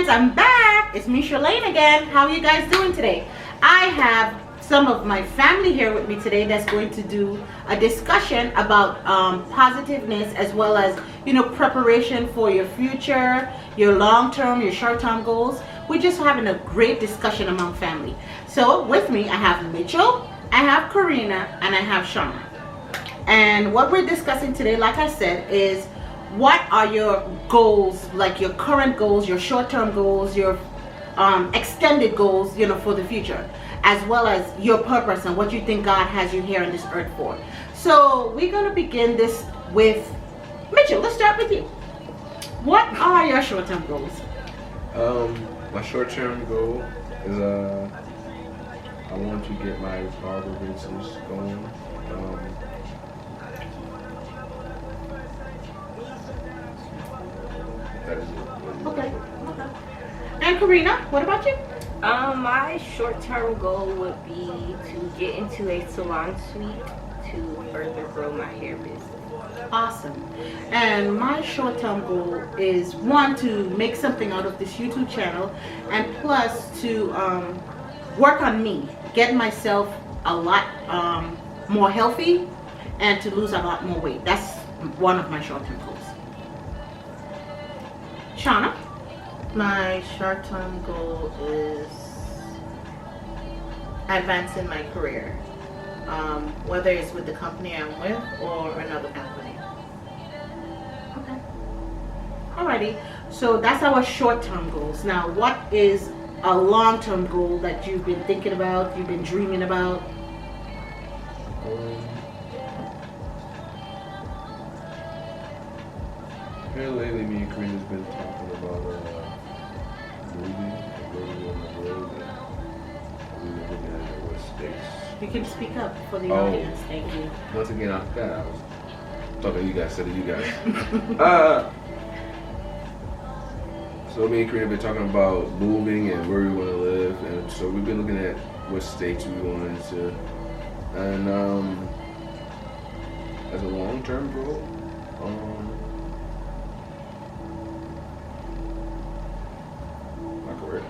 friends, I'm back. It's me, Charlene, again. How are you guys doing today? I have some of my family here with me today that's going to do a discussion about positiveness, as well as, preparation for your future, your long-term, your short-term goals. We're just having a great discussion among family. So with me, I have Mitchell, I have Karina, and I have Shauna. And what we're discussing today, like I said, is what are your goals, like your current goals, your short-term goals, your extended goals, for the future, as well as your purpose and what you think God has you here on this earth for. So we're going to begin this with Mitchell. Let's start with you. What are your short-term goals? My short-term goal is I want to get my barber business going. That is it. Okay. And Karina, what about you? My short-term goal would be to get into a salon suite to further grow my hair business. Awesome. And my short-term goal is, one, to make something out of this YouTube channel, and plus to work on me, get myself a lot more healthy, and to lose a lot more weight. That's one of my short-term goals. Shauna? My short-term goal is advancing my career, whether it's with the company I'm with or another company. Okay. Alrighty. So that's our short-term goals. Now, what is a long-term goal that you've been thinking about, you've been dreaming about? Here lately, me and Karina's been talking about moving and where we want to live, and we've been looking at what states. You can speak up for the audience. Thank you. Once again, I forgot I was talking to you guys instead of you guys. So me and Karina have been talking about moving and where we want to live, and so we've been looking at what states we wanted to, and as a long-term goal, my career.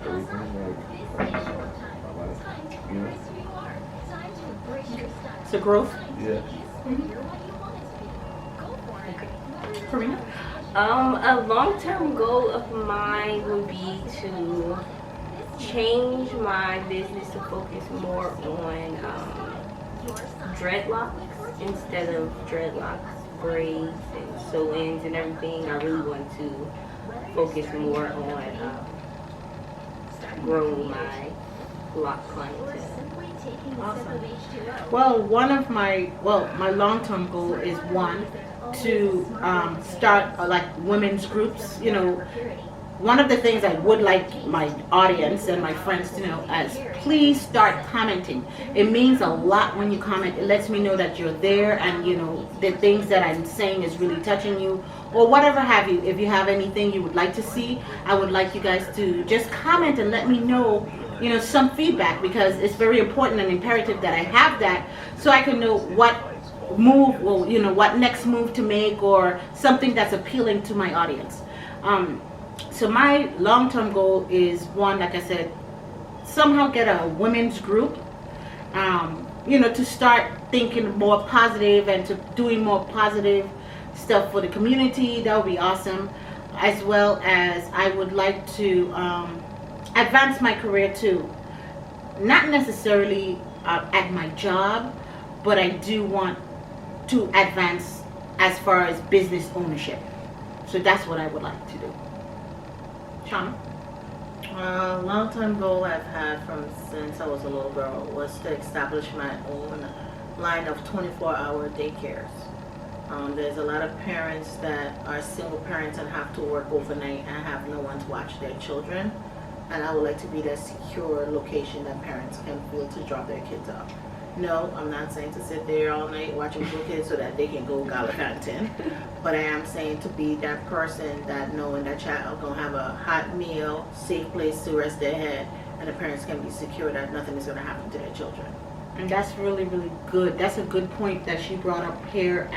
Growth with everything, like my life, So growth? Yeah. Karina? A long-term goal of mine would be to change my business to focus more on dreadlocks instead of dreadlocks, braids, and sew-ins and everything. I really want to focus more on growing my lock clientele. Awesome. Well, my long-term goal is, one, to start like women's groups. One of the things I would like my audience and my friends to know is, please start commenting. It means a lot when you comment. It lets me know that you're there, and the things that I'm saying is really touching you, or whatever have you. If you have anything you would like to see, I would like you guys to just comment and let me know some feedback, because it's very important and imperative that I have that, so I can know what move, what next move to make, or something that's appealing to my audience. So my long-term goal is, one, like I said, somehow get a women's group, to start thinking more positive and to doing more positive stuff for the community. That would be awesome. As well as I would like to advance my career too. Not necessarily at my job, but I do want to advance as far as business ownership. So that's what I would like to do. Shauna? Long-term goal I've had since I was a little girl was to establish my own line of 24-hour daycares. There's a lot of parents that are single parents and have to work overnight and have no one to watch their children. And I would like to be that secure location that parents can feel to drop their kids off. No, I'm not saying to sit there all night watching little kids so that they can go gallivanting. But I am saying to be that person that knowing that child gonna have a hot meal, safe place to rest their head, and the parents can be secure that nothing is gonna happen to their children. And that's really, really good. That's a good point that she brought up here.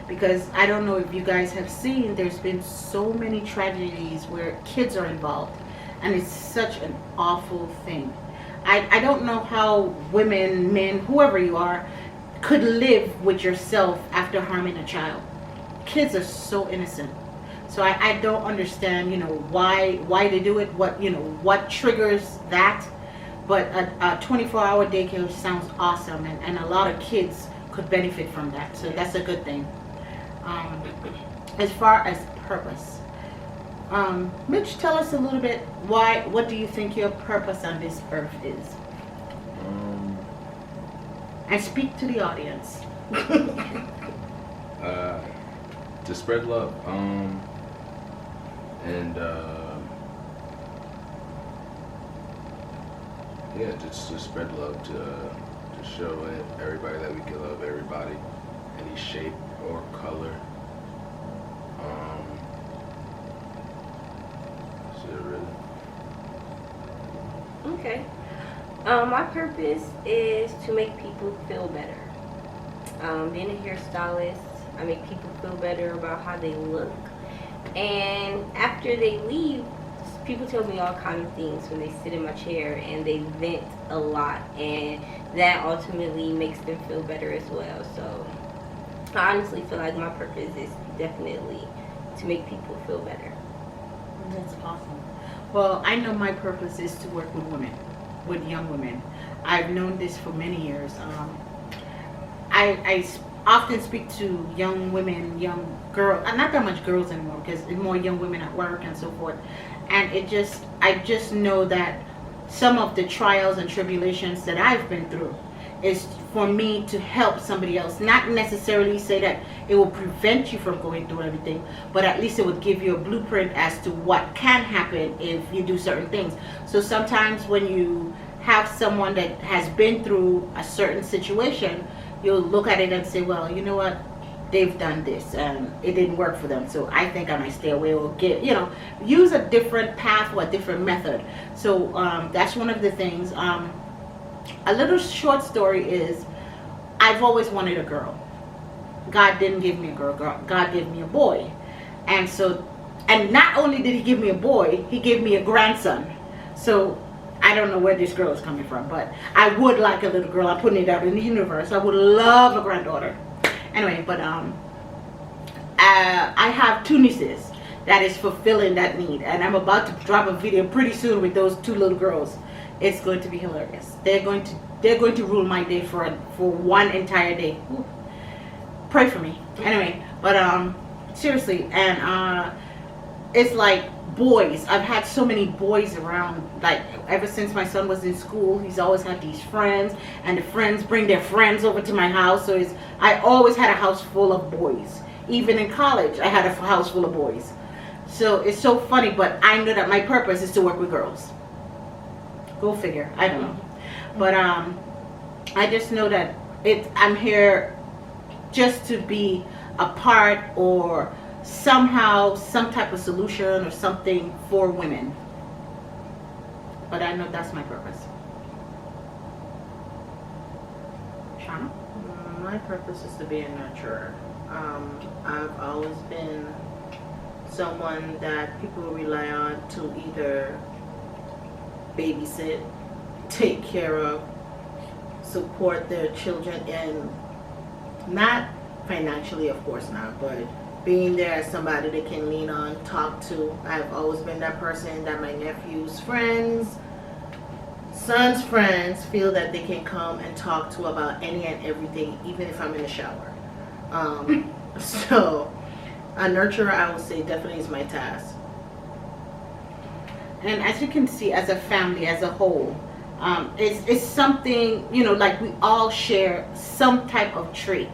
Because I don't know if you guys have seen, there's been so many tragedies where kids are involved. And it's such an awful thing. I don't know how women, men, whoever you are, could live with yourself after harming a child. Kids are so innocent. So I don't understand, why they do it, what triggers that. But a 24-hour daycare sounds awesome, and a lot of kids could benefit from that. So that's a good thing. As far as purpose, Mitch, tell us a little bit what do you think your purpose on this earth is? And speak to the audience. To spread love. Yeah, just to spread love, to show everybody that we can love everybody, any shape or color. That's it, really. Okay. My purpose is to make people feel better. Being a hairstylist, I make people feel better about how they look. And after they leave, people tell me all kinds of things when they sit in my chair, and they vent a lot, and that ultimately makes them feel better as well. So I honestly feel like my purpose is definitely to make people feel better. That's awesome. Well, I know my purpose is to work with women, with young women. I've known this for many years. I often speak to young women, young girls, not that much girls anymore, because it's more young women at work and so forth. And I just know that some of the trials and tribulations that I've been through is for me to help somebody else. Not necessarily say that it will prevent you from going through everything, but at least it would give you a blueprint as to what can happen if you do certain things. So sometimes when you have someone that has been through a certain situation, you'll look at it and say, well, you know what? They've done this and it didn't work for them, so I think I might stay away or use a different path or a different method. So that's one of the things. A little short story is, I've always wanted a girl. God didn't give me a girl. God gave me a boy. And not only did he give me a boy, he gave me a grandson. So I don't know where this girl is coming from, but I would like a little girl. I'm putting it out in the universe. I would love a granddaughter. Anyway, but I have 2 nieces that is fulfilling that need, and I'm about to drop a video pretty soon with those 2 little girls. It's going to be hilarious. They're going to rule my day for one entire day. Ooh. Pray for me. Anyway, but seriously, and it's like boys. I've had so many boys around, like ever since my son was in school. He's always had these friends, and the friends bring their friends over to my house. So I always had a house full of boys. Even in college, I had a house full of boys. So it's so funny, but I know that my purpose is to work with girls. Go figure. I don't know, but I just know that I'm here just to be a part or somehow some type of solution or something for women. But I know that's my purpose. Shauna? My purpose is to be a nurturer. I've always been someone that people rely on to either babysit, take care of, support their children, and not financially, of course not, but being there as somebody they can lean on, talk to. I've always been that person that my nephew's friends, son's friends feel that they can come and talk to about any and everything, even if I'm in the shower. So a nurturer, I would say, definitely is my task. And as you can see, as a family, as a whole, it's something, like we all share some type of trait.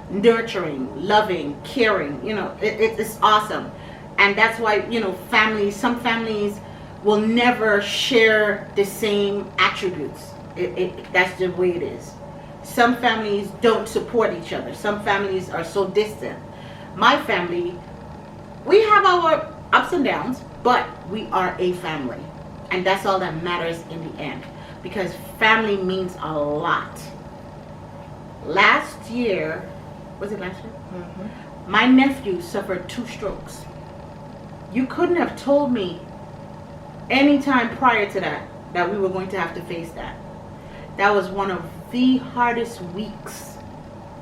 Nurturing, loving, caring, it's awesome. And that's why, some families will never share the same attributes. That's the way it is. Some families don't support each other. Some families are so distant. My family, we have our ups and downs, but we are a family. And that's all that matters in the end. Because family means a lot. last year, was it last year? Mm-hmm. My nephew suffered 2 strokes. You couldn't have told me any time prior to that we were going to have to face that. That was one of the hardest weeks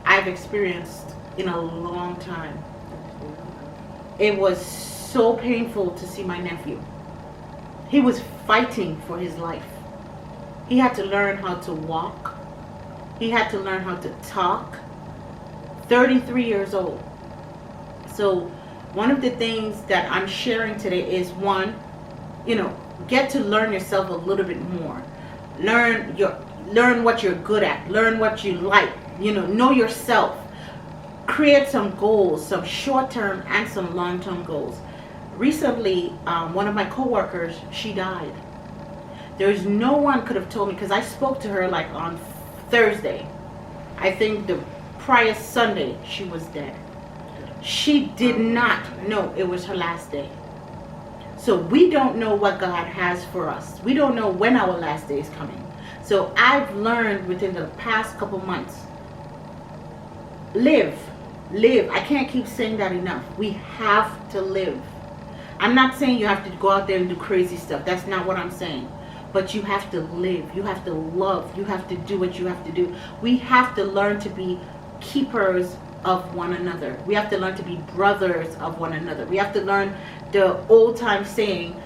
I've experienced in a long time. It was so painful to see my nephew. He was fighting for his life. He had to learn how to walk. He had to learn how to talk. 33 years old. So one of the things that I'm sharing today is, one, get to learn yourself a little bit more. Learn what you're good at. Learn what you like. Know yourself. Create some goals, some short-term and some long-term goals. Recently, one of my coworkers, she died. There's no one could have told me, because I spoke to her like on Thursday. I think the prior Sunday she was dead. She did not know it was her last day. So we don't know what God has for us. We don't know when our last day is coming. So I've learned within the past couple months, live. I can't keep saying that enough. We have to live. I'm not saying you have to go out there and do crazy stuff. That's not what I'm saying. But you have to live. You have to love. You have to do what you have to do. We have to learn to be keepers of one another. We have to learn to be brothers of one another. We have to learn the old time saying,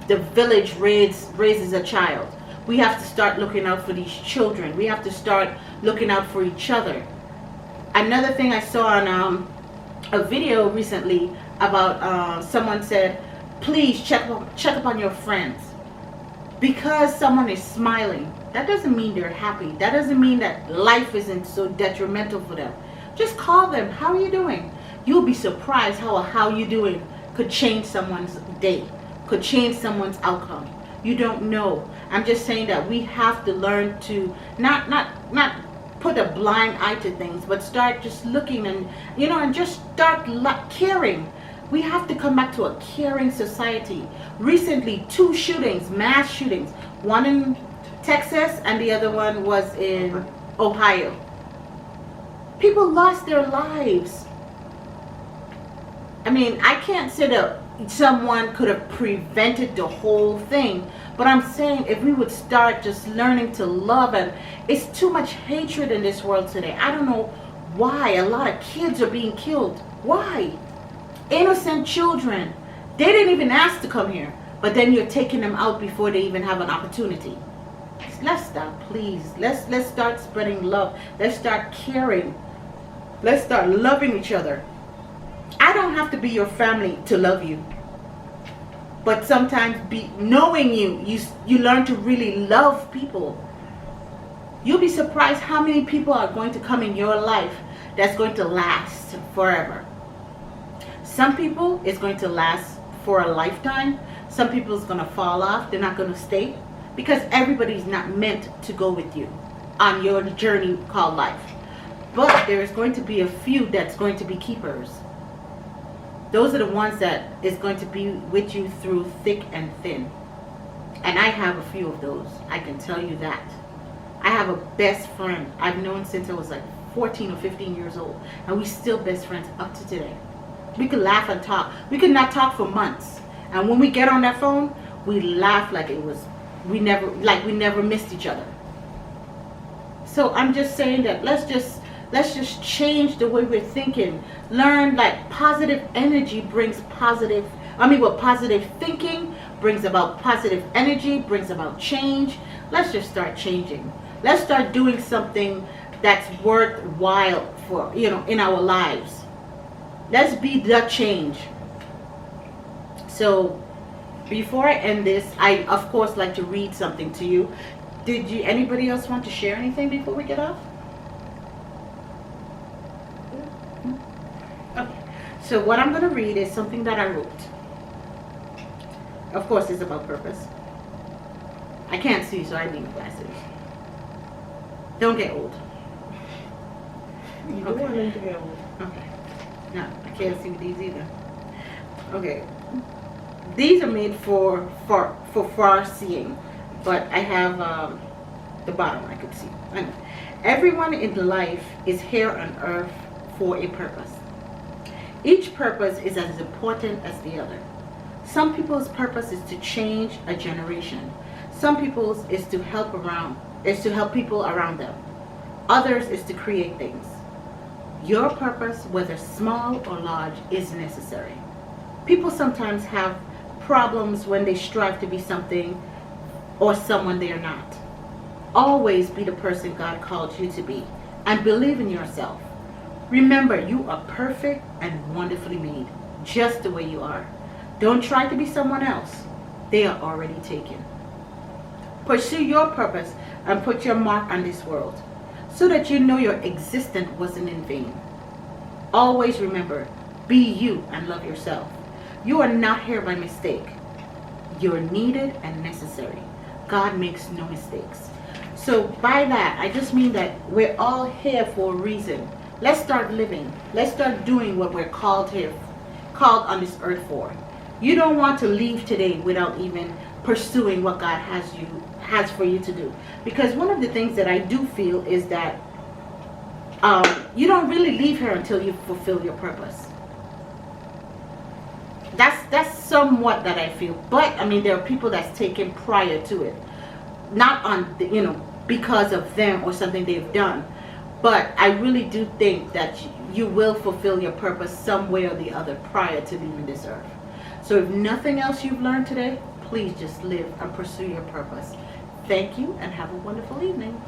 the village raises a child. We have to start looking out for these children. We have to start looking out for each other. Another thing I saw on a video recently about someone said, please check up on your friends. Because someone is smiling, that doesn't mean they're happy. That doesn't mean that life isn't so detrimental for them. Just call them. How are you doing? You'll be surprised how you doing could change someone's day, could change someone's outcome. You don't know. I'm just saying that we have to learn to not put a blind eye to things, but start just looking and just start caring. We have to come back to a caring society. Recently, 2 shootings, mass shootings. One in Texas and the other one was in Ohio. People lost their lives. I mean, I can't say that someone could have prevented the whole thing, but I'm saying if we would start just learning to love, and it's too much hatred in this world today. I don't know why a lot of kids are being killed. Why? Innocent children. They didn't even ask to come here, but then you're taking them out before they even have an opportunity. Let's stop, please. Let's start spreading love. Let's start caring. Let's start loving each other. I don't have to be your family to love you, but sometimes knowing you learn to really love people. You'll be surprised how many people are going to come in your life that's going to last forever. Some people it's going to last for a lifetime. Some people it's going to fall off. They're not going to stay, because everybody's not meant to go with you on your journey called life. But there's going to be a few that's going to be keepers. Those are the ones that is going to be with you through thick and thin. And I have a few of those. I can tell you that. I have a best friend I've known since I was like 14 or 15 years old. And we're still best friends up to today. We could laugh and talk. We could not talk for months. And when we get on that phone, we laugh like we never missed each other. So I'm just saying that let's just change the way we're thinking. Learn positive energy brings positive thinking brings about positive energy, brings about change. Let's just start changing. Let's start doing something that's worthwhile for, in our lives. Let's be the change. So before I end this, I of course like to read something to you. Anybody else want to share anything before we get off? Okay. So what I'm going to read is something that I wrote. Of course, it's about purpose. I can't see, so I need glasses. Don't get old. You don't want them to get old. Okay. No, I can't see with these either. Okay. These are made for far seeing, but I have the bottom I could see. Everyone in life is here on earth for a purpose. Each purpose is as important as the other. Some people's purpose is to change a generation. Some people's is to help people around them. Others is to create things. Your purpose, whether small or large, is necessary. People sometimes have problems when they strive to be something or someone they are not. Always be the person God called you to be and believe in yourself. Remember, you are perfect and wonderfully made, just the way you are. Don't try to be someone else. They are already taken. Pursue your purpose and put your mark on this world so that you know your existence wasn't in vain. Always remember, be you and love yourself. You are not here by mistake. You're needed and necessary. God makes no mistakes. So by that, I just mean that we're all here for a reason. Let's start living. Let's start doing what we're called on this earth for. You don't want to leave today without even pursuing what God has for you to do. Because one of the things that I do feel is that you don't really leave here until you fulfill your purpose. That's somewhat that I feel. But I mean, there are people that's taken prior to it, not on because of them or something they've done. But I really do think that you will fulfill your purpose some way or the other prior to leaving this earth. So if nothing else you've learned today, please just live and pursue your purpose. Thank you and have a wonderful evening.